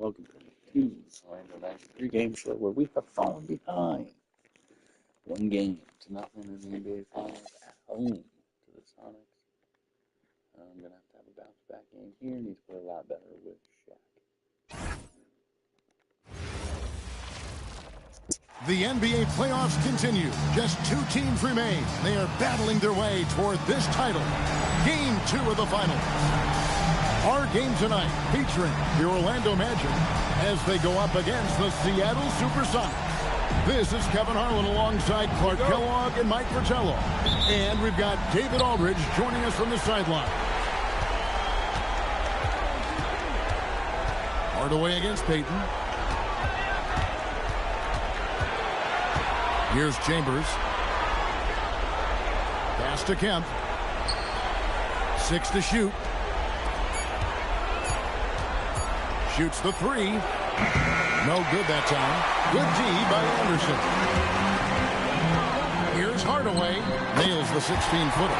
Welcome to Orlando Magic's pregame show where we have fallen behind 1-0 in the NBA Finals at home to the Sonics. I'm going to have a bounce-back game here. Need to play a lot better with Shaq. The NBA playoffs continue. Just 2 teams remain. They are battling their way toward this title. Game 2 of the Finals. Our game tonight featuring the Orlando Magic as they go up against the Seattle Supersonics. This is Kevin Harlan alongside Clark Kellogg and Mike Fratello. And we've got David Aldridge joining us from the sideline. Hardaway against Payton. Here's Chambers. Pass to Kemp. 6 to shoot. Shoots the 3. No good that time. Good D by Anderson. Here's Hardaway. Nails the 16-footer.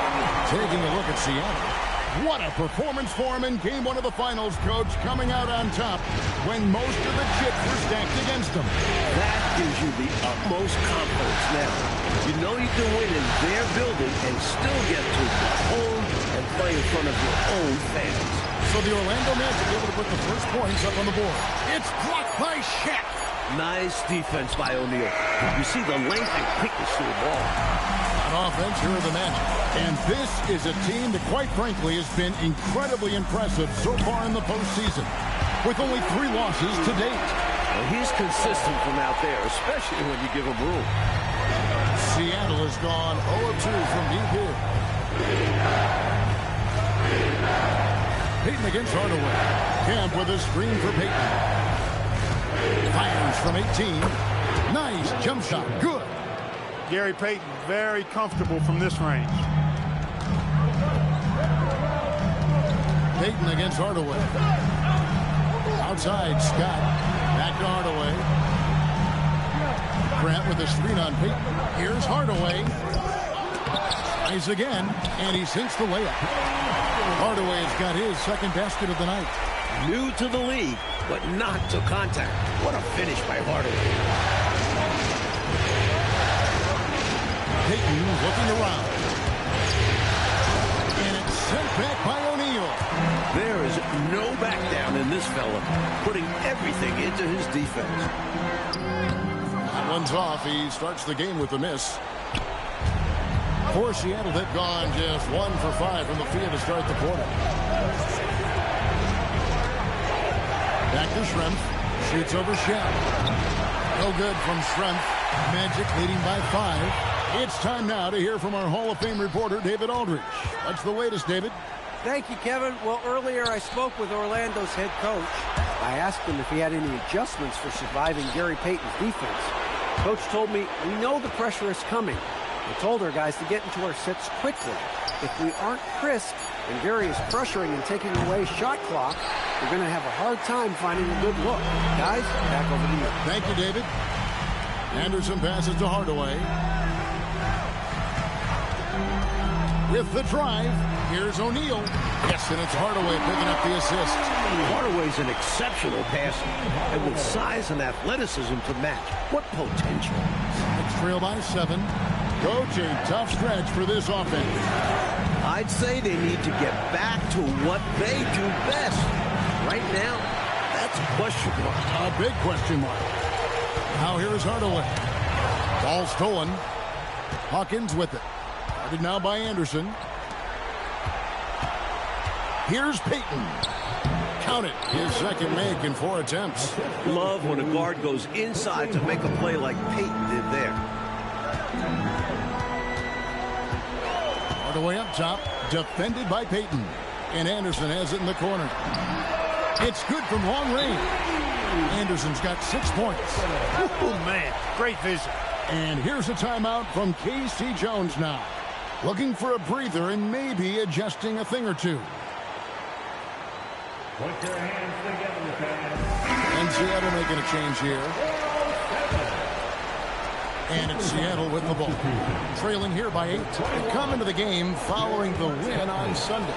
Taking a look at Seattle. What a performance for him in Game 1 of the Finals, Coach. Coming out on top when most of the chips were stacked against him. That gives you the utmost confidence now. You know you can win in their building and still get to home and play in front of your own fans. So the Orlando Magic able to put the first points up on the board. It's blocked by Shaq. Nice defense by O'Neal. You see the length and quickness to the ball. On offense, here are the Magic. And this is a team that, quite frankly, has been incredibly impressive so far in the postseason, with only 3 losses to date. Well, he's consistent from out there, especially when you give him room. Seattle has gone 0-2 from deep here. Payton against Hardaway. Kemp with a screen for Payton. Fires from 18. Nice jump shot. Good. Gary Payton very comfortable from this range. Payton against Hardaway. Outside, Scott. Back to Hardaway. Grant with a screen on Payton. Here's Hardaway. Tries again, and he sinks the layup. Hardaway has got his second basket of the night. New to the league, but not to contact. What a finish by Hardaway. Payton looking around. And it's sent back by O'Neal. There is no back down in this fella, putting everything into his defense. That one's off. He starts the game with a miss. For Seattle, they've gone just 1 for 5 from the field to start the quarter. Back to Schrempf. Shoots over Shaq. No good from Schrempf. Magic leading by 5. It's time now to hear from our Hall of Fame reporter, David Aldridge. What's the latest, David? Thank you, Kevin. Well, earlier I spoke with Orlando's head coach. I asked him if he had any adjustments for surviving Gary Payton's defense. Coach told me, we know the pressure is coming. I told our guys to get into our sets quickly. If we aren't crisp and Gary is pressuring and taking away shot clock, we're going to have a hard time finding a good look. Guys, back over to you. Thank you, David. Anderson passes to Hardaway. With the drive, here's O'Neal. Yes, and it's Hardaway picking up the assist. Hardaway's an exceptional passer, and with size and athleticism to match. What potential. It's trail by 7. Coach, a tough stretch for this offense. I'd say they need to get back to what they do best. Right now, that's a question mark. A big question mark. Now here is Hardaway. Ball stolen. Hawkins with it. Guarded now by Anderson. Here's Payton. Count it. His second make in 4 attempts. Love when a guard goes inside to make a play like Payton did there. Hardaway up top. Defended by Payton. And Anderson has it in the corner. It's good from long range. Anderson's got 6 points. Oh, man. Great vision. And here's a timeout from K.C. Jones now. Looking for a breather and maybe adjusting a thing or two. Put your hands together, fans. And Seattle making a change here. And it's Seattle with the ball. Trailing here by 8. They come into the game following the win on Sunday.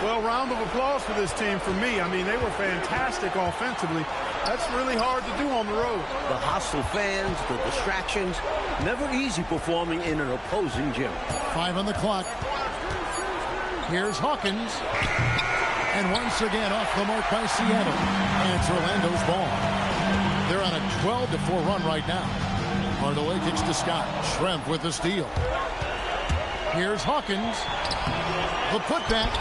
Well, round of applause for this team for me. I mean, they were fantastic offensively. That's really hard to do on the road. The hostile fans, the distractions, never easy performing in an opposing gym. 5 on the clock. Here's Hawkins. And once again off the mark by Seattle. And it's Orlando's ball. They're on a 12-4 run right now. Hardaway kicks to Scott. Schrempf with the steal. Here's Hawkins. The putback.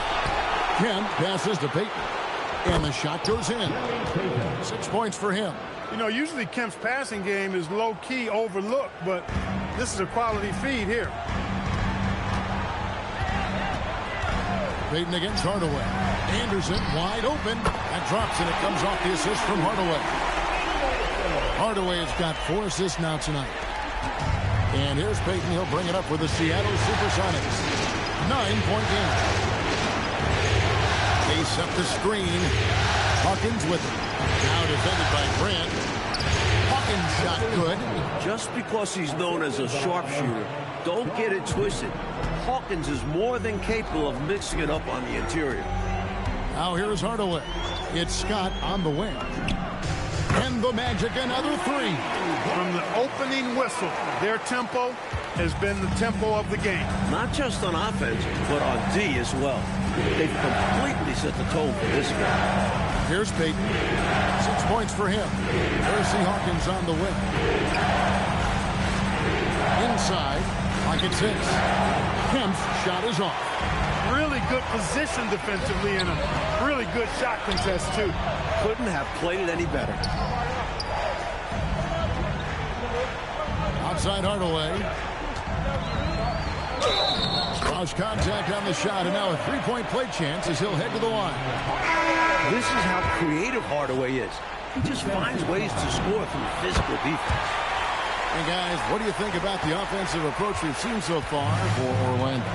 Kemp passes to Payton. And the shot goes in. 6 points for him. You know, usually Kemp's passing game is low-key overlooked, but this is a quality feed here. Payton against Hardaway. Anderson wide open. That drops, and it comes off the assist from Hardaway. Hardaway has got 4 assists now tonight. And here's Payton. He'll bring it up for the Seattle Supersonics. 9-point game. They set the screen. Hawkins with it. Now defended by Grant. Hawkins shot good. Just because he's known as a sharpshooter, don't get it twisted. Hawkins is more than capable of mixing it up on the interior. Now here's Hardaway. It's Scott on the wing. And the Magic, another 3. From the opening whistle, their tempo has been the tempo of the game. Not just on offense, but on D as well. They've completely set the tone for this game. Here's Payton. 6 points for him. Percy Hawkins on the wing. Inside, pocket 6. Kemp's shot is off. Really good position defensively and a really good shot contest, too. Couldn't have played it any better. Outside Hardaway. Cross contact on the shot, and now a 3-point play chance as he'll head to the line. This is how creative Hardaway is. He just finds ways to score through physical defense. And guys, what do you think about the offensive approach we've seen so far for Orlando?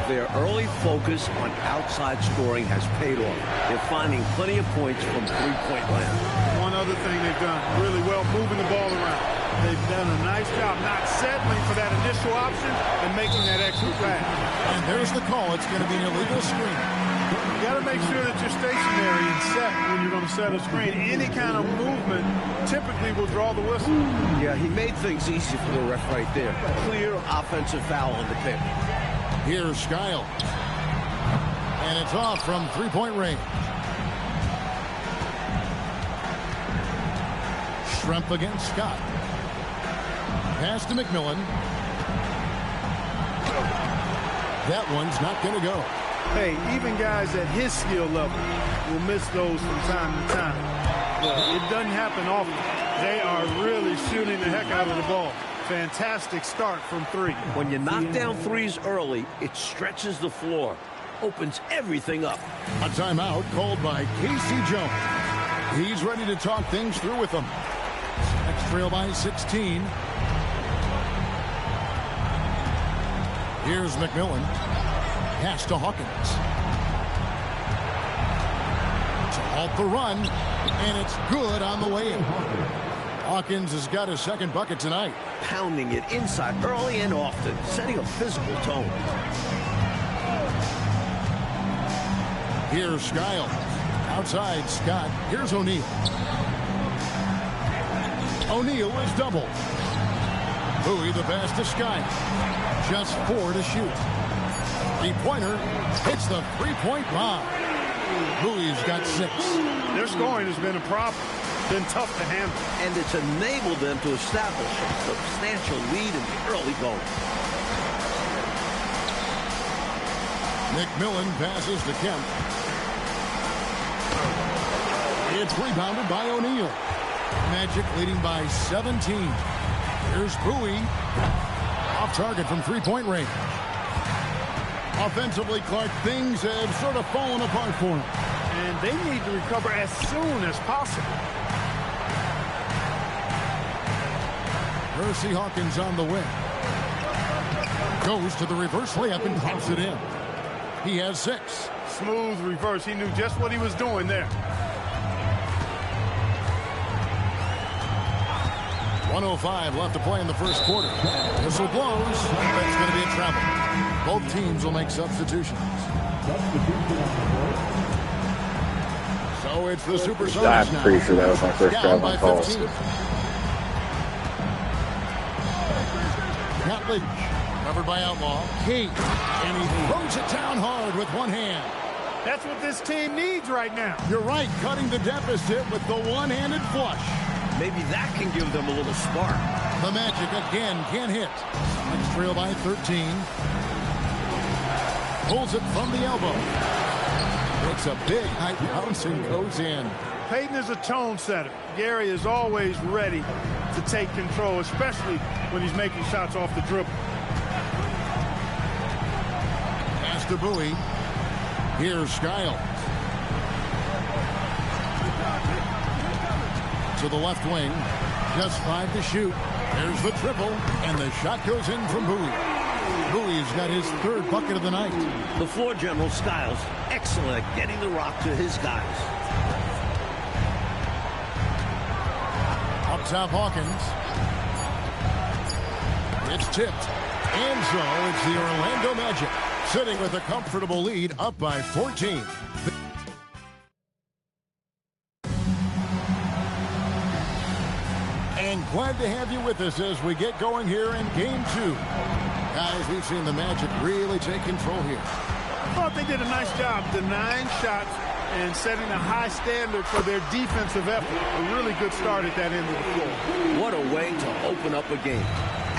Their early focus on outside scoring has paid off. They're finding plenty of points from three-point land. One other thing they've done really well, moving the ball around. They've done a nice job not settling for that initial option and making that extra pass. And there's the call. It's going to be an illegal screen. You got to make sure that you're stationary and set when you're going to set a screen. Any kind of movement typically will draw the whistle. Yeah, he made things easy for the ref right there. Clear offensive foul on the pick. Here's Skiles. And it's off from 3-point range. Schrempf against Scott. Pass to McMillan. That one's not going to go. Hey, even guys at his skill level will miss those from time to time. But it doesn't happen often. They are really shooting the heck out of the ball. Fantastic start from 3. When you knock down threes early, it stretches the floor, opens everything up. A timeout called by Casey Jones. He's ready to talk things through with them. Next trail by 16. Here's McMillan. Pass to Hawkins. To halt the run, and it's good on the way in. Hawkins has got his second bucket tonight. Pounding it inside early and often, setting a physical tone. Here's Skiles. Outside Scott. Here's O'Neal. O'Neal is doubled. Bowie the pass to Skiles. Just 4 to shoot. Three-pointer hits the 3-point line. Bowie's got 6. Their scoring has been a problem. Been tough to handle. And it's enabled them to establish a substantial lead in the early going. McMillan passes to Kemp. It's rebounded by O'Neal. Magic leading by 17. Here's Bowie. Off target from 3-point range. Offensively, Clark, things have sort of fallen apart for him. And they need to recover as soon as possible. Percy Hawkins on the wing. Goes to the reverse layup and drops it in. He has 6. Smooth reverse. He knew just what he was doing there. 1:05 left to play in the first quarter. Whistle blows. That's going to be a travel. Both teams will make substitutions. So So it's the Supersonics I'm now. pretty sure that was my first Down drive by on call. 15. Catlidge, covered by Outlaw. Key, and he throws it down hard with one hand. That's what this team needs right now. You're right, cutting the deficit with the one-handed flush. Maybe that can give them a little spark. The Magic again can't hit. Sonics trail by 13. Pulls it from the elbow. It's a big high bounce and goes in. Payton is a tone setter. Gary is always ready to take control, especially when he's making shots off the dribble. Pass to Bowie. Here's Skiles. To the left wing. Just 5 to shoot. There's the triple, and the shot goes in from Bowie. Bowie's got his 3rd bucket of the night. The floor general, Skiles, excellent at getting the rock to his guys. Up top, Hawkins. It's tipped. And so it's the Orlando Magic, sitting with a comfortable lead, up by 14. And glad to have you with us as we get going here in Game 2. Guys, we've seen the Magic really take control here. I thought they did a nice job denying shots and setting a high standard for their defensive effort. A really good start at that end of the floor. What a way to open up a game.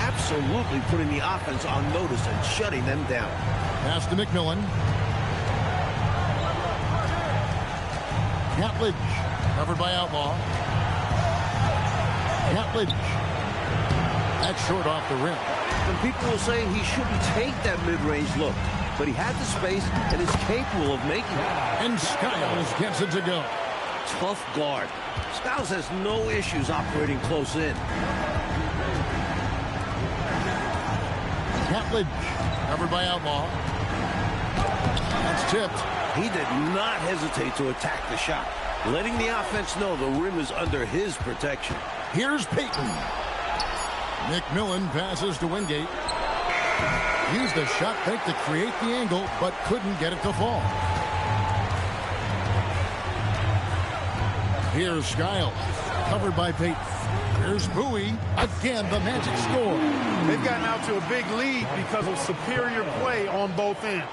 Absolutely putting the offense on notice and shutting them down. Pass to McMillan. Catlidge, covered by Outlaw. Catlidge. That's short off the rim. And people will say he shouldn't take that mid-range look, but he had the space and is capable of making it. And Skiles gets it to go. Tough guard. Skiles has no issues operating close in. Catlidge, covered by Outlaw. That's tipped. He did not hesitate to attack the shot, letting the offense know the rim is under his protection. Here's Payton. McMillan passes to Wingate. Used the shot fake to create the angle, but couldn't get it to fall. Here's Skiles, covered by Payton. Here's Bowie. Again, the Magic score. They've gotten out to a big lead because of superior play on both ends.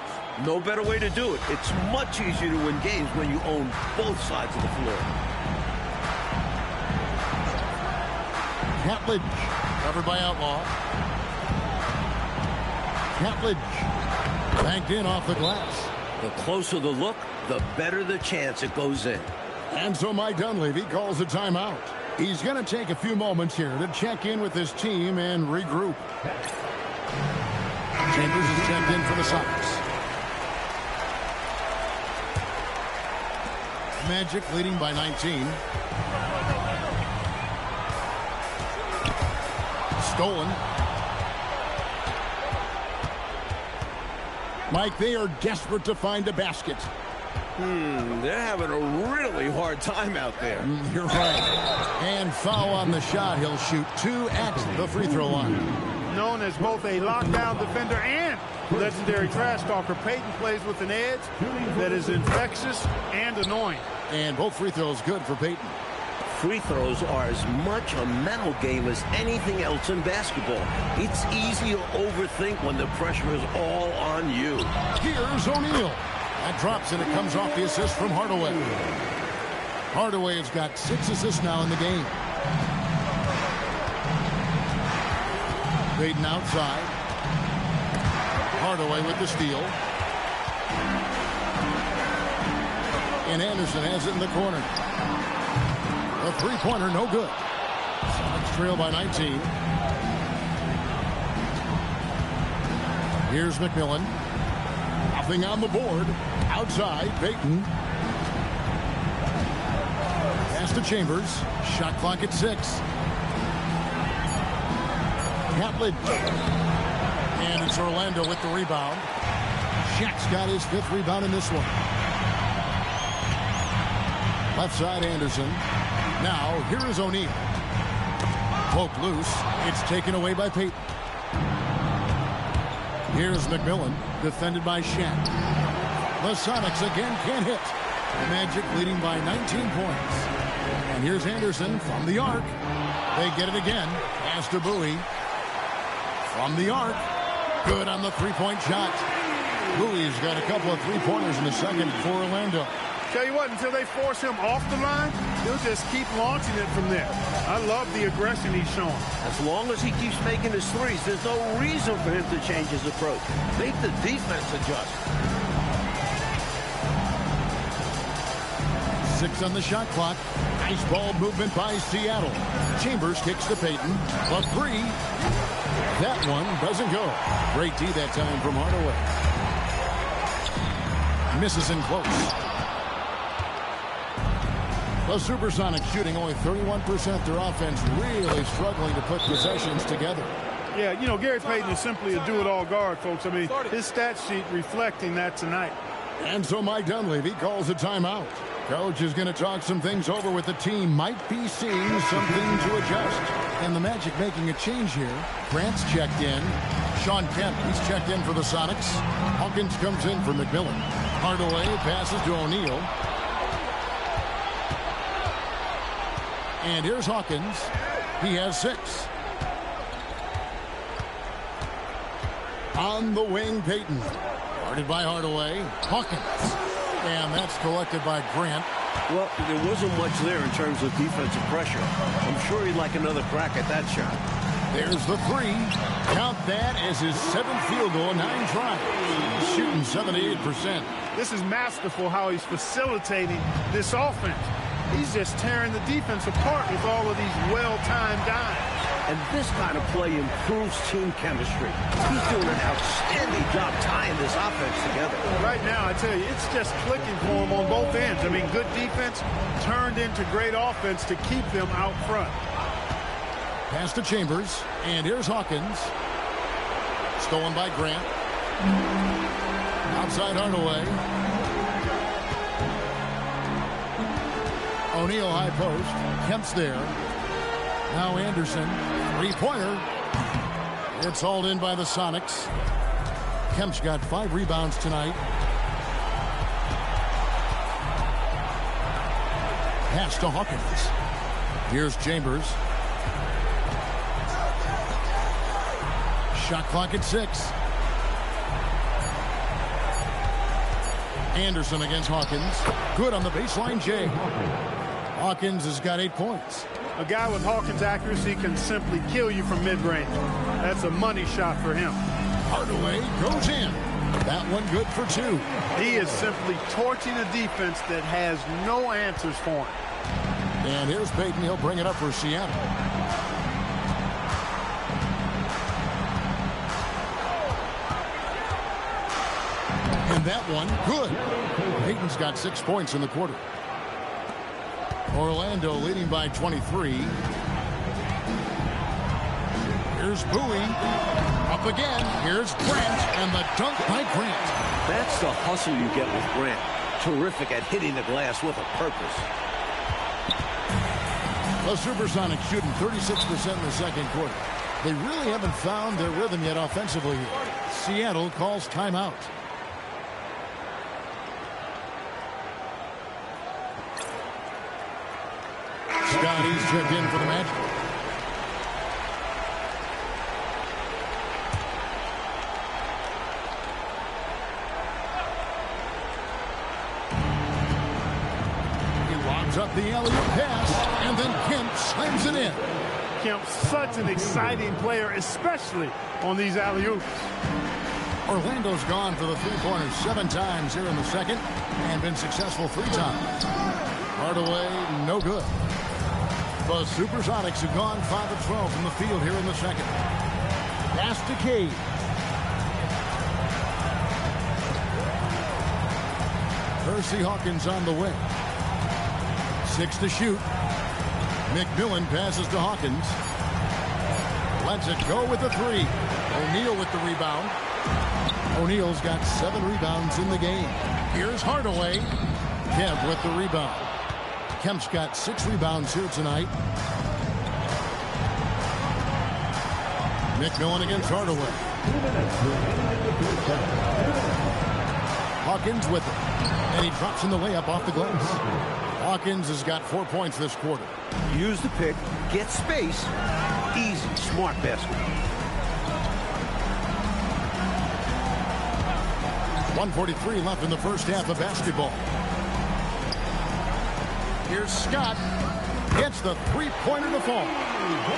No better way to do it. It's much easier to win games when you own both sides of the floor. Catlidge, covered by Outlaw. Catlidge, banked in off the glass. The closer the look, the better the chance it goes in. And so Mike Dunleavy calls a timeout. He's going to take a few moments here to check in with his team and regroup. Chambers is checked in for the Sox. Magic leading by 19. Stolen. Mike, they are desperate to find a basket. They're having a really hard time out there. You're right. And foul on the shot. He'll shoot 2 at the free throw line. Known as both a lockdown defender and legendary trash talker, Payton plays with an edge that is infectious and annoying. And both free throws good for Payton. Free throws are as much a mental game as anything else in basketball. It's easy to overthink when the pressure is all on you. Here's O'Neal. That drops, and it comes off the assist from Hardaway. Hardaway has got 6 assists now in the game. Payton outside. Hardaway with the steal. And Anderson has it in the corner. A three-pointer, no good. Sonics trail by 19. Here's McMillan. Nothing on the board. Outside, Payton. Pass to Chambers. Shot clock at 6. Catlidge. And it's Orlando with the rebound. Shaq's got his 5th rebound in this one. Left side, Anderson. Now, here is O'Neal. Poked loose. It's taken away by Payton. Here's McMillan, defended by Shaq. The Sonics again can't hit. The Magic leading by 19 points. And here's Anderson from the arc. They get it again. Pass to Bowie. From the arc. Good on the three-point shot. Bowie's got a couple of three-pointers in the second for Orlando. Tell you what, until they force him off the line, he'll just keep launching it from there. I love the aggression he's showing. As long as he keeps making his threes, there's no reason for him to change his approach. Make the defense adjust. 6 on the shot clock. Nice ball movement by Seattle. Chambers kicks to Payton. A three. That one doesn't go. Great D that time from Hardaway. Misses in close. The Supersonics shooting only 31%. Their offense really struggling to put possessions together. Yeah, you know, Gary Payton is simply a do-it-all guard, folks. I mean, his stat sheet reflecting that tonight. And so Mike Dunleavy calls a timeout. Coach is going to talk some things over with the team. Might be seeing something to adjust. And the Magic making a change here. Grant's checked in. Sean Kemp, he's checked in for the Sonics. Hawkins comes in for McMillan. Hardaway passes to O'Neal. And here's Hawkins. He has 6. On the wing, Payton. Guarded by Hardaway. Hawkins. And that's collected by Grant. Well, there wasn't much there in terms of defensive pressure. I'm sure he'd like another crack at that shot. There's the three. Count that as his 7th field goal, 9 tries. He's shooting 78%. This is masterful how he's facilitating this offense. He's just tearing the defense apart with all of these well-timed dives. And this kind of play improves team chemistry. He's doing an outstanding job tying this offense together. Right now, I tell you, it's just clicking for him on both ends. I mean, good defense turned into great offense to keep them out front. Pass to Chambers. And here's Hawkins. Stolen by Grant. Outside Hardaway. O'Neal high post. Kemp's there. Now Anderson. Three-pointer. It's hauled in by the Sonics. Kemp's got 5 rebounds tonight. Pass to Hawkins. Here's Chambers. Shot clock at 6. Anderson against Hawkins. Good on the baseline, Jay. Hawkins has got 8 points. A guy with Hawkins' accuracy can simply kill you from mid-range. That's a money shot for him. Hardaway goes in. That one good for 2. He is simply torching a defense that has no answers for him. And here's Payton. He'll bring it up for Seattle. And that one, good. Payton's got 6 points in the quarter. Orlando leading by 23. Here's Bowie. Up again. Here's Grant. And the dunk by Grant. That's the hustle you get with Grant. Terrific at hitting the glass with a purpose. The Supersonics shooting 36% in the second quarter. They really haven't found their rhythm yet offensively here. Seattle calls timeout. Scotty's checked in for the Magic. He lobs up the alley-oop pass, and then Kemp slams it in. Kemp, such an exciting player, especially on these alley-oops. Orlando's gone for the three-pointers 7 times here in the second and been successful 3 times. Hardaway, no good. The Supersonics have gone 5 of 12 from the field here in the second. Pass to Cade. Percy Hawkins on the wing. 6 to shoot. McMillan passes to Hawkins. Lets it go with the 3. O'Neal with the rebound. O'Neal's got 7 rebounds in the game. Here's Hardaway. Kemp with the rebound. Kemp's got 6 rebounds here tonight. McMillan against Hardaway. Hawkins with it. And he drops in the layup off the glass. Hawkins has got 4 points this quarter. Use the pick, get space. Easy, smart basket. 1:43 left in the first half of basketball. Here's Scott. Gets the three-pointer to fall.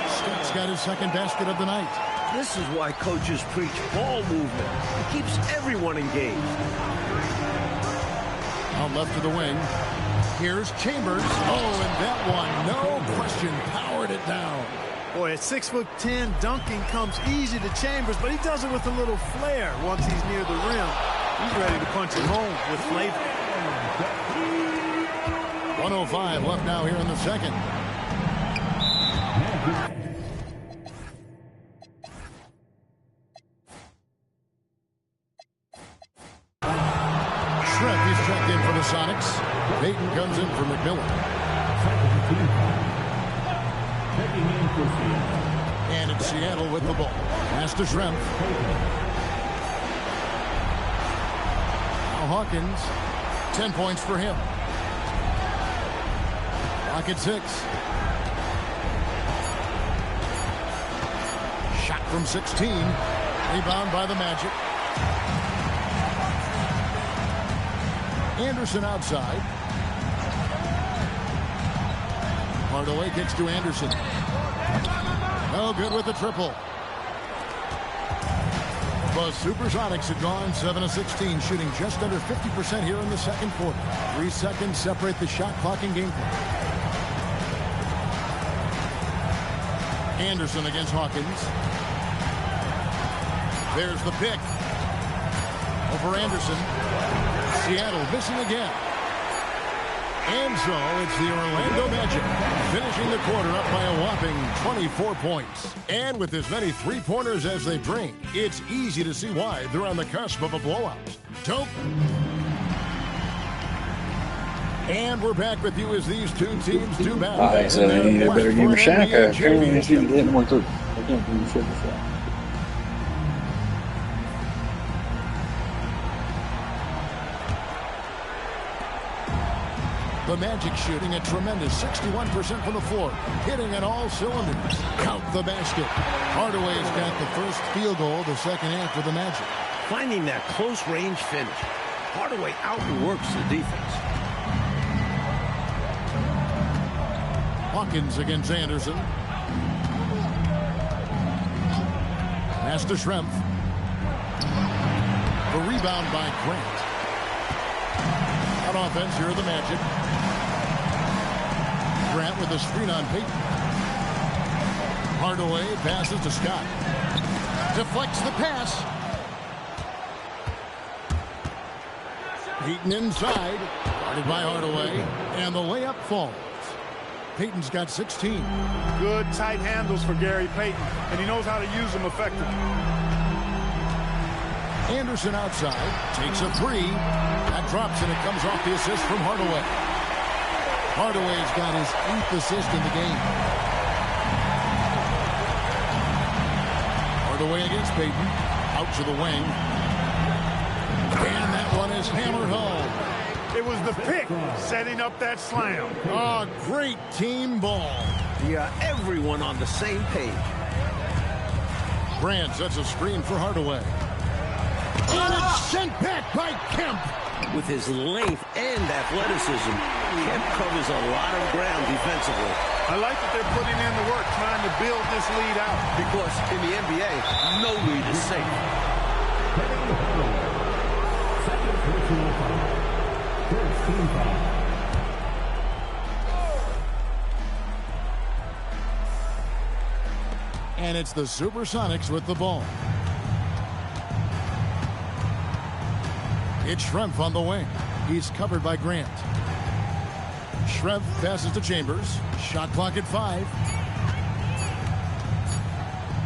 Scott's got his second basket of the night. This is why coaches preach ball movement. It keeps everyone engaged. Out left to the wing. Here's Chambers. Oh, and that one, no question, powered it down. Boy, at 6'10", dunking comes easy to Chambers, but he does it with a little flair once he's near the rim. He's ready to punch it home with flavor. 1:05 left now here in the second. Shrimp is checked in for the Sonics. Payton comes in for McMillan. And it's Seattle with the ball. Pass to Shrimp. Now Hawkins. 10 points for him. Clock at 6. Shot from 16. Rebound by the Magic. Anderson outside. Hardaway kicks to Anderson. No good with the triple. The Supersonics had gone 7 of 16, shooting just under 50% here in the second quarter. 3 seconds separate the shot clock and game clock. Anderson against Hawkins. There's the pick. Over Anderson. Seattle missing again. And so it's the Orlando Magic finishing the quarter up by a whopping 24 points. And with as many three-pointers as they bring, it's easy to see why they're on the cusp of a blowout. Dope. And we're back with you as these two teams do battle. I said I need a better game of Shaka. Apparently I didn't get more through. I can't do shit with that. The Magic shooting a tremendous 61% from the floor, hitting on all cylinders. Count the basket. Hardaway's got the first field goal of the second half for the Magic. Finding that close-range finish. Hardaway outworks the defense. Hawkins against Anderson. Pass to Shrimp. The rebound by Grant. On offense, here are the Magic. Grant with a screen on Payton. Hardaway passes to Scott. Deflects the pass. Payton inside. Guarded by Hardaway. And the layup falls. Payton's got 16. Good tight handles for Gary Payton, and he knows how to use them effectively. Anderson outside. Takes a three. That drops, and it comes off the assist from Hardaway. Hardaway's got his 8th assist in the game. Hardaway against Payton. Out to the wing. And that one is hammered home. It was the pick setting up that slam. Oh, great team ball. Yeah, everyone on the same page. Grant sets a screen for Hardaway. And it's sent back by Kemp. With his length and athleticism, Kemp covers a lot of ground defensively. I like that they're putting in the work, trying to build this lead out. Because in the NBA, no lead is safe. Second personal foul. First team foul. And it's the Supersonics with the ball. It's Shrimp on the wing. He's covered by Grant. Shrimp passes to Chambers. Shot clock at 5.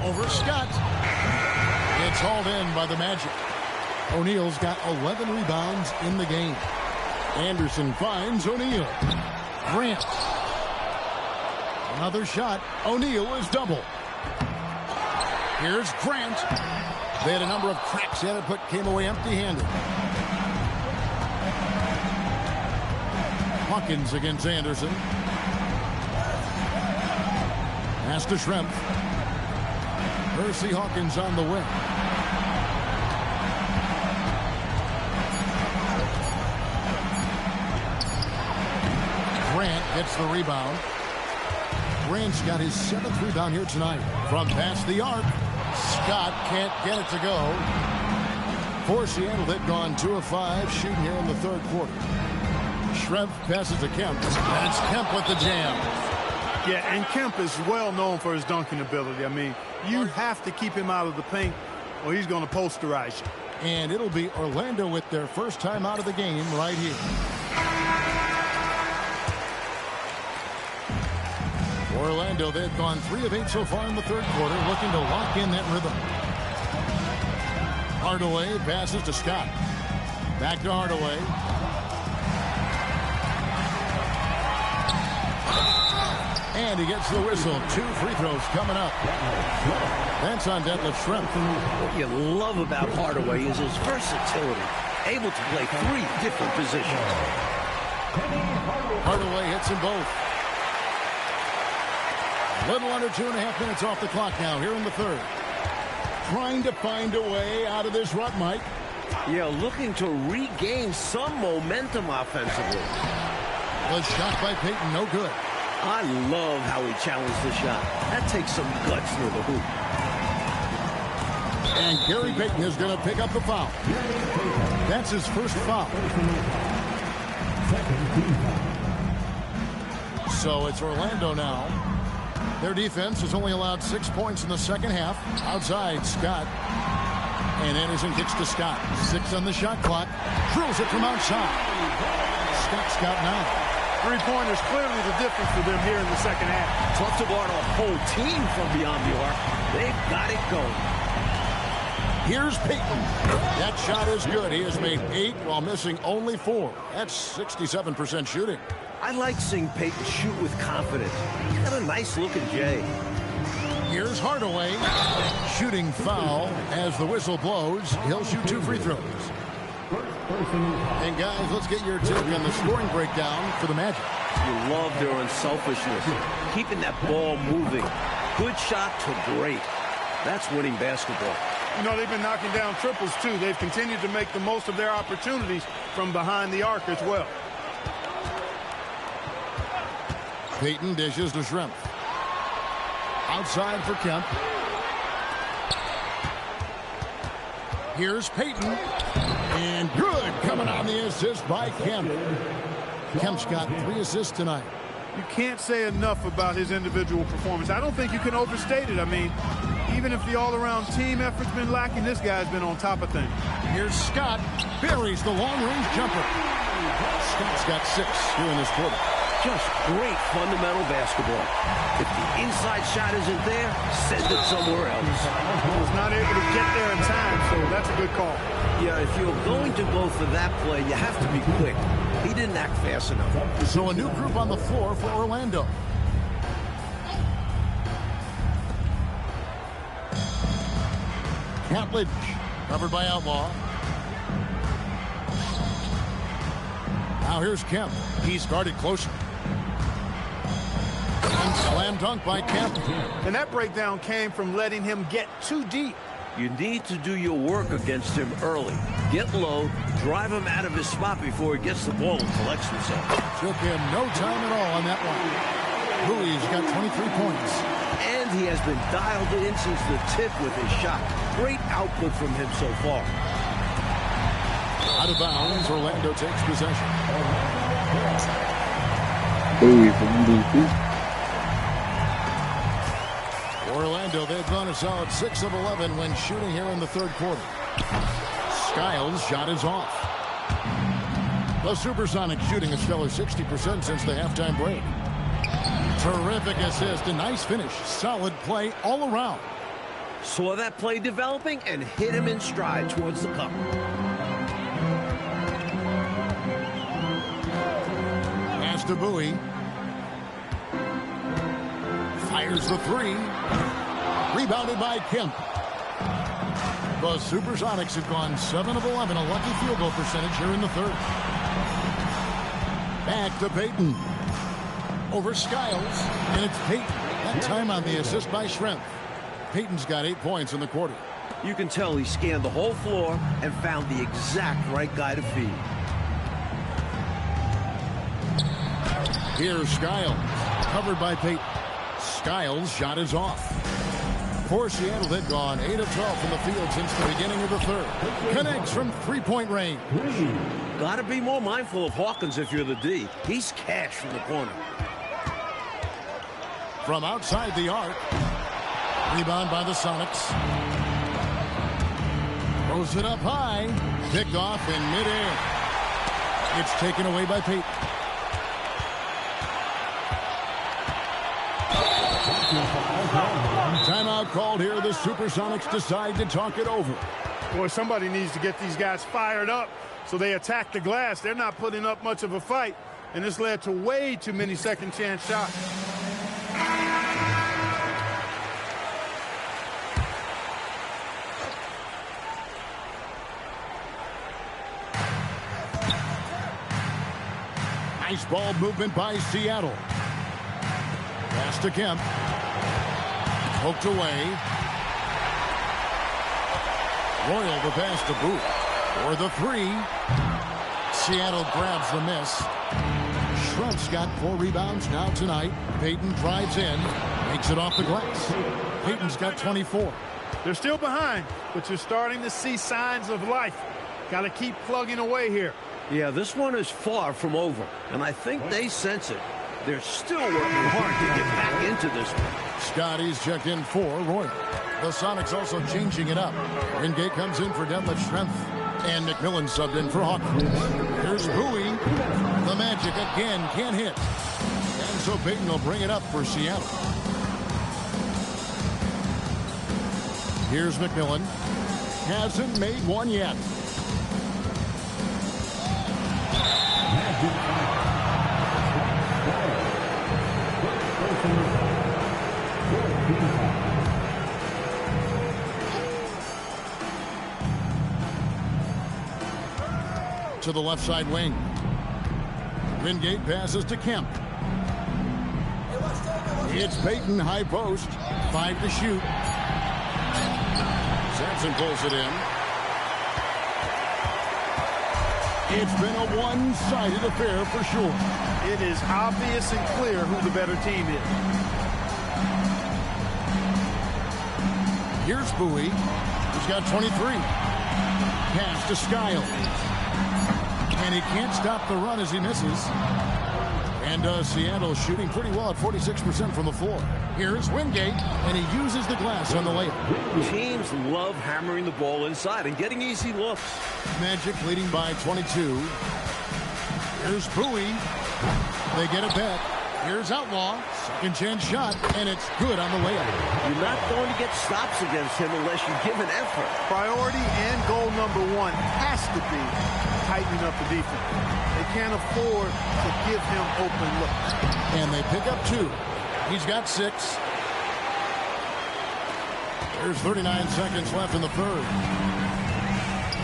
Over Scott. It's hauled in by the Magic. O'Neal's got 11 rebounds in the game. Anderson finds O'Neal. Grant. Another shot. O'Neal is double. Here's Grant. They had a number of cracks at it, but came away empty-handed. Hawkins against Anderson. Pass to Schrempf. Percy Hawkins on the wing. Grant gets the rebound. Grant's got his 7th rebound here tonight. From past the arc, Scott can't get it to go. For Seattle, they've gone 2 of 5 shooting here in the 3rd quarter. Schrempf passes to Kemp, and it's Kemp with the jam. Yeah, and Kemp is well known for his dunking ability. I mean, you have to keep him out of the paint or he's going to posterize you. And it'll be Orlando with their first time out of the game right here. Orlando, they've gone 3 of 8 so far in the 3rd quarter, looking to lock in that rhythm. Hardaway passes to Scott. Back to Hardaway. And he gets the whistle. 2 free throws coming up. That's on Detlef Schrempf. What you love about Hardaway is his versatility. Able to play 3 different positions. Hardaway hits them both. A little under 2.5 minutes off the clock now here in the 3rd. Trying to find a way out of this rut, Mike. Yeah, looking to regain some momentum offensively. Was shot by Payton, no good. I love how he challenged the shot. That takes some guts near the hoop. And Gary Payton is going to pick up the foul. That's his first foul. So it's Orlando now. Their defense has only allowed 6 points in the 2nd half. Outside, Scott. And Anderson kicks to Scott. 6 on the shot clock. Drills it from outside. Scott's got 9. 3-pointers clearly the difference for them here in the 2nd half. Tough to guard a whole team from beyond the arc. They've got it going. Here's Payton. That shot is good. He has made 8 while missing only 4. That's 67% shooting. I like seeing Payton shoot with confidence. He's got a nice looking J. Here's Hardaway. Shooting foul as the whistle blows. He'll shoot 2 free throws. And guys, let's get your take on the scoring breakdown for the Magic. You love their unselfishness. Keeping that ball moving. Good shot to great. That's winning basketball. You know, they've been knocking down triples, too. They've continued to make the most of their opportunities from behind the arc as well. Payton dishes to Schrempf. Outside for Kemp. Here's Payton. And good coming on the assist by Kemp. Kemp's got 3 assists tonight. You can't say enough about his individual performance. I don't think you can overstate it. I mean, even if the all-around team effort's been lacking, this guy's been on top of things. Here's Scott. Buries the long-range jumper. Scott's got 6 here in this quarter. Just great fundamental basketball. If the inside shot isn't there, send it somewhere else. He was not able to get there in time, so that's a good call. Yeah, if you're going to go for that play, you have to be quick. He didn't act fast enough. So a new group on the floor for Orlando. Catlidge, covered by Outlaw. Now here's Kemp. He's guarded closer. And slam dunk by Kemp. And that breakdown came from letting him get too deep. You need to do your work against him early. Get low, drive him out of his spot before he gets the ball and collects himself. Took him no time at all on that one. Bowie's got 23 points. And he has been dialed in since the tip with his shot. Great output from him so far. Out of bounds, Orlando takes possession. Bowie for MVP. Orlando, they've gone a solid 6 of 11 when shooting here in the 3rd quarter. Skiles' shot is off. The Supersonics shooting a stellar 60% since the halftime break. Terrific assist, a nice finish. Solid play all around. Saw that play developing and hit him in stride towards the cup. Pass to Bowie. Fires the 3. Rebounded by Kemp. The Supersonics have gone 7 of 11, a lucky field goal percentage here in the 3rd. Back to Payton. Over Skiles, and it's Payton. That time on the assist by Schrempf. Payton's got 8 points in the quarter. You can tell he scanned the whole floor and found the exact right guy to feed. Here's Skiles, covered by Payton. Skiles' shot is off. For Seattle, they've gone 8 of 12 from the field since the beginning of the third. Connects from three-point range. Gotta be more mindful of Hawkins if you're the D. He's cash from the corner. From outside the arc. Rebound by the Sonics. Throws it up high. Picked off in midair. It's taken away by Payton. Timeout called here. The Supersonics decide to talk it over. Boy, somebody needs to get these guys fired up so they attack the glass. They're not putting up much of a fight, and this led to way too many second chance shots. Nice ball movement by Seattle. Pass to Kemp. Poked away. Royal the pass to Booth. For the three. Seattle grabs the miss. Schrempf's got 4 rebounds now tonight. Payton drives in. Makes it off the glass. Payton's got 24. They're still behind, but you're starting to see signs of life. Got to keep plugging away here. Yeah, this one is far from over, and I think they sense it. They're still working hard to get back into this one. Scotty's checked in for Royal. The Sonics also changing it up. Wingate comes in for Detlef Schrempf, and McMillan subbed in for Hawkins. Here's Bowie. The Magic again can't hit. And so Payton will bring it up for Seattle. Here's McMillan. Hasn't made one yet. To the left side wing. Wingate passes to Kemp. It's Payton, high post. 5 to shoot. Sampson pulls it in. It's been a one-sided affair for sure. It is obvious and clear who the better team is. Here's Bowie. He's got 23. Pass to Skiles. And he can't stop the run as he misses. And Seattle shooting pretty well at 46% from the floor. Here's Wingate, and he uses the glass on the layup. Teams love hammering the ball inside and getting easy looks. Magic leading by 22. Here's Bowie. They get a bet. Here's Outlaw. Second chance shot, and it's good on the layup. You're not going to get stops against him unless you give an effort. Priority and goal number 1 has to be tightening up the defense. They can't afford to give him open looks. And they pick up 2. He's got 6. There's 39 seconds left in the third.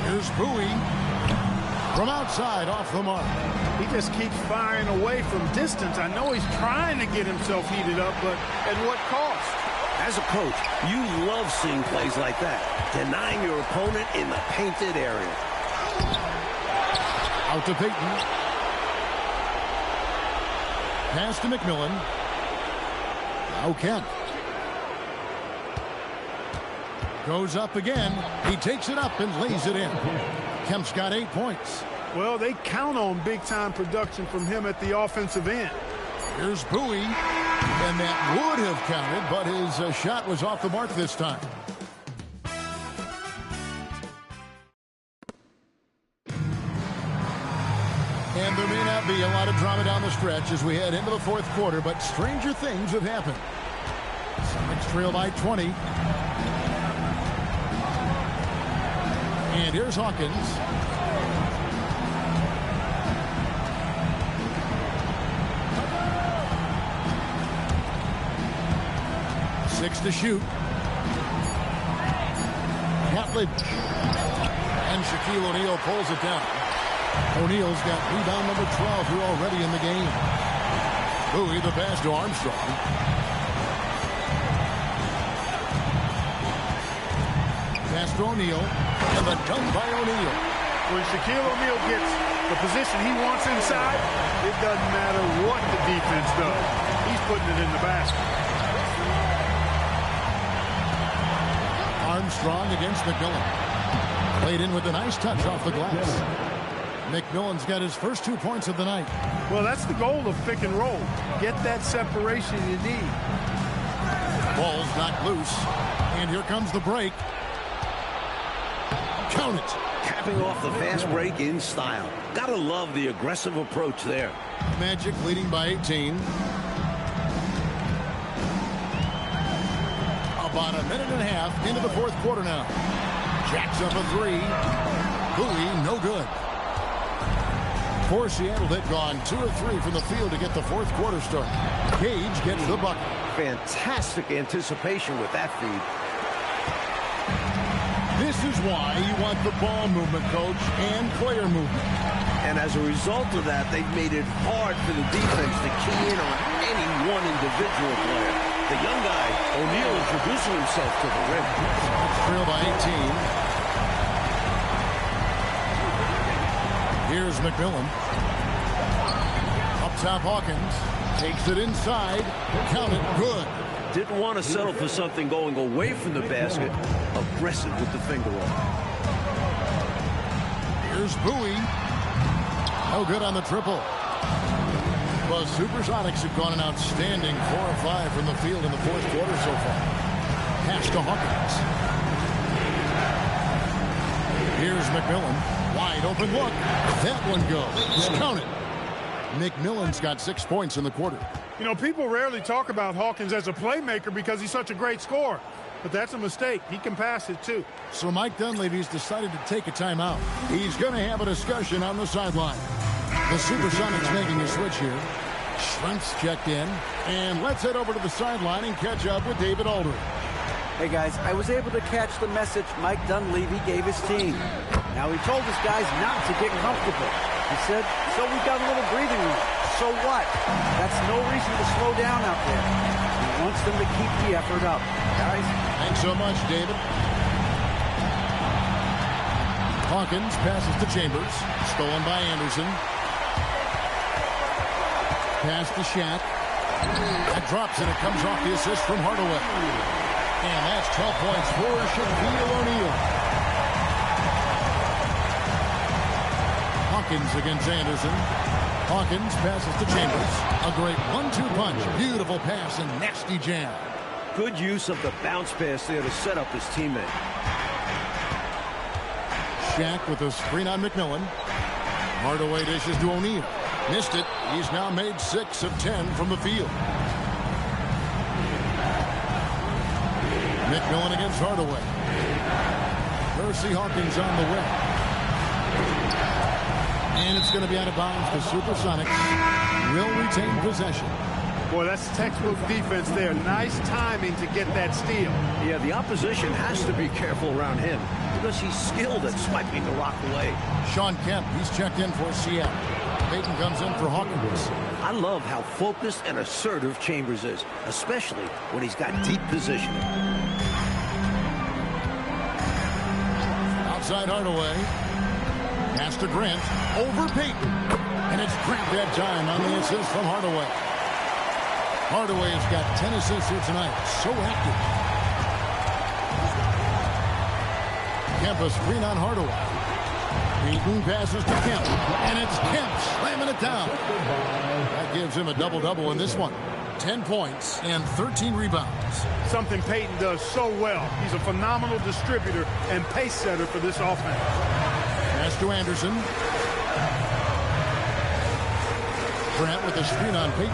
Here's Bowie. From outside, off the mark. He just keeps firing away from distance. I know he's trying to get himself heated up, but at what cost? As a coach, you love seeing plays like that. Denying your opponent in the painted area. Out to Payton. Pass to McMillan. Now Kemp. Goes up again. He takes it up and lays it in. Kemp's got 8 points. Well, they count on big-time production from him at the offensive end. Here's Bowie. And that would have counted, but his shot was off the mark this time. And there may not be a lot of drama down the stretch as we head into the fourth quarter, but stranger things have happened. Sonics trail by 20. And here's Hawkins. Six to shoot. Catlett. And Shaquille O'Neal pulls it down. O'Neal's got rebound number 12 here already in the game. Bowie, the pass to Armstrong. Pass to O'Neal, and the dunk by O'Neal. When Shaquille O'Neal gets the position he wants inside, it doesn't matter what the defense does. He's putting it in the basket. Armstrong against McMillan. Played in with a nice touch off the glass. McMillan's got his first 2 points of the night. Well, that's the goal of pick and roll. Get that separation you need. Ball's knocked loose. And here comes the break. Count it. Capping off the fast break in style. Gotta love the aggressive approach there. Magic leading by 18. About a minute and a half into the fourth quarter now. Jacks up a three. Bowie, no good. For Seattle, they've gone 2 of 3 from the field to get the fourth quarter started. Gage gets the bucket. Fantastic anticipation with that feed. This is why you want the ball movement, coach, and player movement. And as a result of that, they've made it hard for the defense to key in on any one individual player. The young guy, O'Neal, introducing himself to the rim. Trail by 18. Here's McMillan. Up top, Hawkins. Takes it inside. Count it. Good. Didn't want to settle for something going away from the basket. Aggressive with the finger roll. Here's Bowie. No good on the triple. The Supersonics have gone an outstanding 4 of 5 from the field in the fourth quarter so far. Pass to Hawkins. Here's McMillan. Wide open look. That one goes. Count it. McMillan's got 6 points in the quarter. You know, people rarely talk about Hawkins as a playmaker because he's such a great scorer. But that's a mistake. He can pass it, too. So Mike Dunleavy's decided to take a timeout. He's going to have a discussion on the sideline. The Supersonics making a switch here. Shrimps checked in. And let's head over to the sideline and catch up with David Aldridge. Hey, guys, I was able to catch the message Mike Dunleavy gave his team. Now, he told his guys not to get comfortable. He said, so we got a little breathing room. So what? That's no reason to slow down out there. He wants them to keep the effort up. Guys? Thanks so much, David. Hawkins passes to Chambers. Stolen by Anderson. Pass to Shaq. That drops and it comes off the assist from Hardaway. And that's 12 points for Shaquille O'Neal. Hawkins against Anderson. Hawkins passes to Chambers. A great 1-2 punch. Beautiful pass and nasty jam. Good use of the bounce pass there to set up his teammate. Shaq with a screen on McMillan. Hardaway dishes to O'Neal. Missed it. He's now made 6 of 10 from the field. McMillan against Hardaway. Percy Hawkins on the wing. And it's going to be out of bounds. The Supersonics will retain possession. Boy, that's textbook defense there. Nice timing to get that steal. Yeah, the opposition has to be careful around him because he's skilled at swiping the rock away. Sean Kemp, he's checked in for Seattle. Payton comes in for Hawkins. I love how focused and assertive Chambers is, especially when he's got deep positioning. Outside Hardaway. Pass to Grant. Over Payton. And it's Grant that time on the assist from Hardaway. Hardaway has got 10 assists here tonight. So active. Kemp a screen on Hardaway. Payton passes to Kemp. And it's Kemp slamming it down. That gives him a double-double in this one. 10 points and 13 rebounds. Something Payton does so well. He's a phenomenal distributor and pace setter for this offense. Pass to Anderson. Grant with a screen on Payton.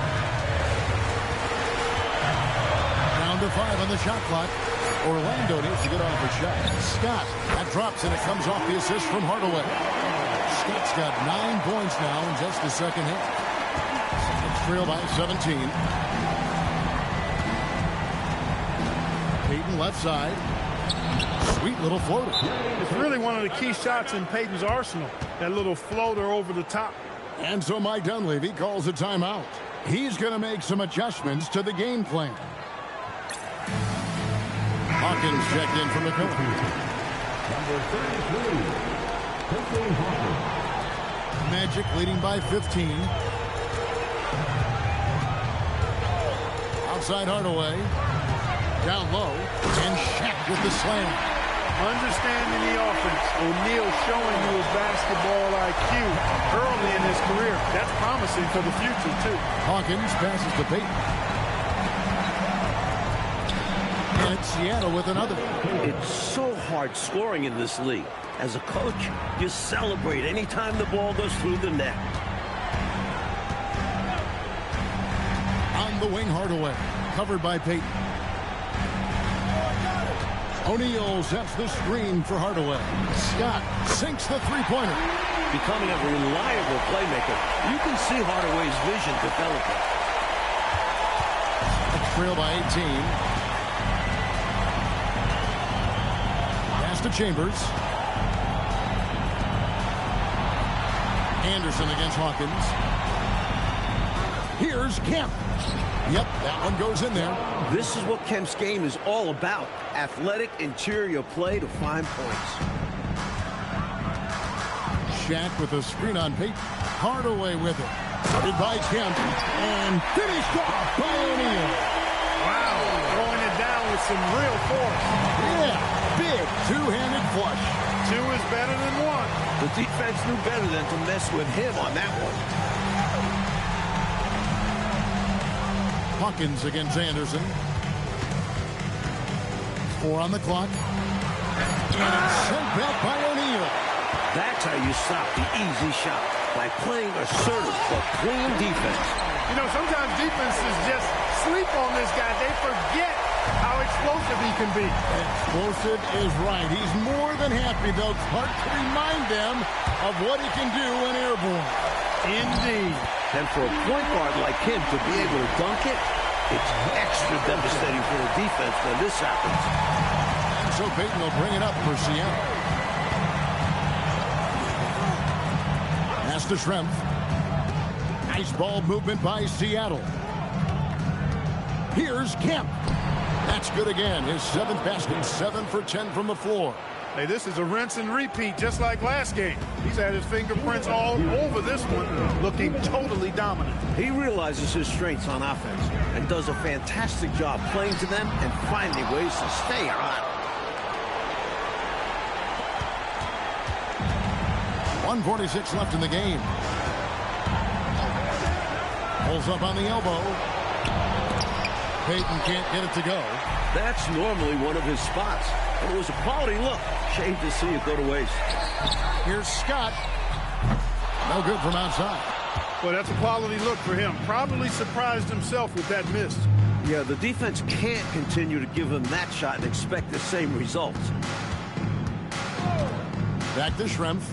Down to 5 on the shot clock. Orlando needs to get off a shot. Scott, that drops and it comes off the assist from Hardaway. Scott's got 9 points now in just the second half. Sonics trail by 17. Payton left side. Sweet little floater. It's really one of the key shots in Peyton's arsenal. That little floater over the top. And so Mike Dunleavy calls a timeout. He's going to make some adjustments to the game plan. Hawkins checked in for McMillan. Magic leading by 15. Outside Hardaway. Down low. And Shaq with the slam. Understanding the offense. O'Neal showing you his basketball IQ early in his career. That's promising for the future, too. Hawkins passes to Peyton. And it's Seattle with another. It's so hard scoring in this league. As a coach, you celebrate anytime the ball goes through the net. On the wing, Hardaway. Covered by Peyton. O'Neal sets the screen for Hardaway. Scott sinks the three-pointer. Becoming a reliable playmaker, you can see Hardaway's vision developing. Trail by 18. Pass to Chambers. Anderson against Hawkins. Here's Kemp. Yep, that one goes in there. This is what Kemp's game is all about. Athletic interior play to find points. Shaq with a screen on Peyton. Hardaway with it. Started by Kemp. And finished off by O'Neal. Wow, throwing it down with some real force. Yeah, big two-handed flush. Two is better than one. The defense knew better than to mess with him on that one. Hawkins against Anderson. 4 on the clock. And it's sent back by O'Neal. That's how you stop the easy shot, by playing assertive but clean defense. You know, sometimes defenses just sleep on this guy. They forget how explosive he can be. Explosive is right. He's more than happy, though, Clark, to remind them of what he can do when airborne. Indeed. And for a point guard like him to be able to dunk it, it's extra devastating for the defense when this happens. And so Peyton will bring it up for Seattle. Pass to Schrempf. Nice ball movement by Seattle. Here's Kemp. That's good again. His 7th basket, 7 for 10 from the floor. Hey, this is a rinse and repeat, just like last game. He's had his fingerprints all over this one, looking totally dominant. He realizes his strengths on offense and does a fantastic job playing to them and finding ways to stay hot. 1:46 left in the game. Pulls up on the elbow. Peyton can't get it to go. That's normally one of his spots. And it was a quality look. Shame to see it go to waste. Here's Scott. No good from outside. Well, that's a quality look for him. Probably surprised himself with that miss. Yeah, the defense can't continue to give him that shot and expect the same results. Back to Schrempf.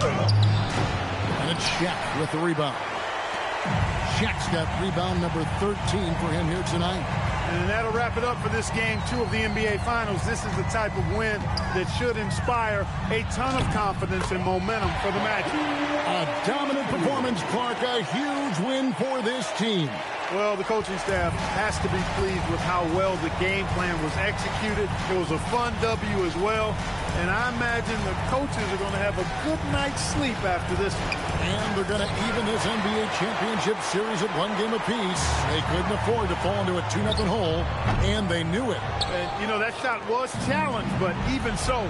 And it's Shaq with the rebound. Shaq's got rebound number 13 for him here tonight. And that'll wrap it up for this game 2 of the NBA Finals. This is the type of win that should inspire a ton of confidence and momentum for the Magic. A dominant performance, Clark. A huge win for this team. Well, the coaching staff has to be pleased with how well the game plan was executed. It was a fun W as well. And I imagine the coaches are going to have a good night's sleep after this one. And they're going to even this NBA championship series at 1 game apiece. They couldn't afford to fall into a 2-0 hole, and they knew it. And, you know, that shot was challenged, but even so,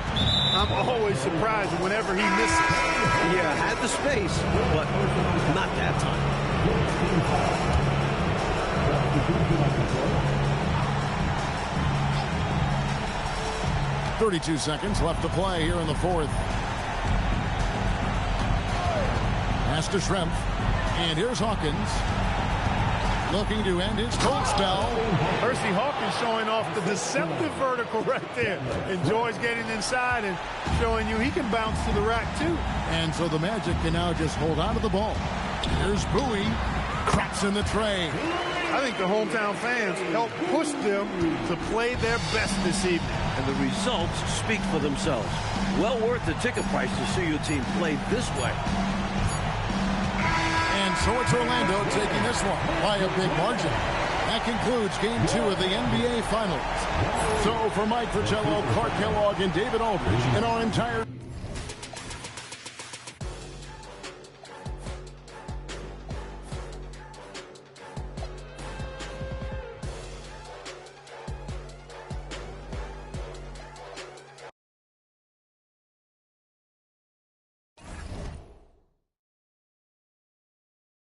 I'm always surprised whenever he misses. Yeah, had the space, but not that time. 32 seconds left to play here in the 4th. Pass to Schrempf. And here's Hawkins. Looking to end his cold spell. Percy Hawkins showing off the deceptive vertical right there. Enjoys getting inside and showing you he can bounce to the rack too. And so the Magic can now just hold on to the ball. Here's Bowie. Cracks in the tray. I think the hometown fans helped push them to play their best this evening. and the results speak for themselves. Well worth the ticket price to see your team play this way. And so it's Orlando taking this one by a big margin. That concludes Game 2 of the NBA Finals. So for Mike Fratello, Clark Kellogg, and David Aldridge, and our entire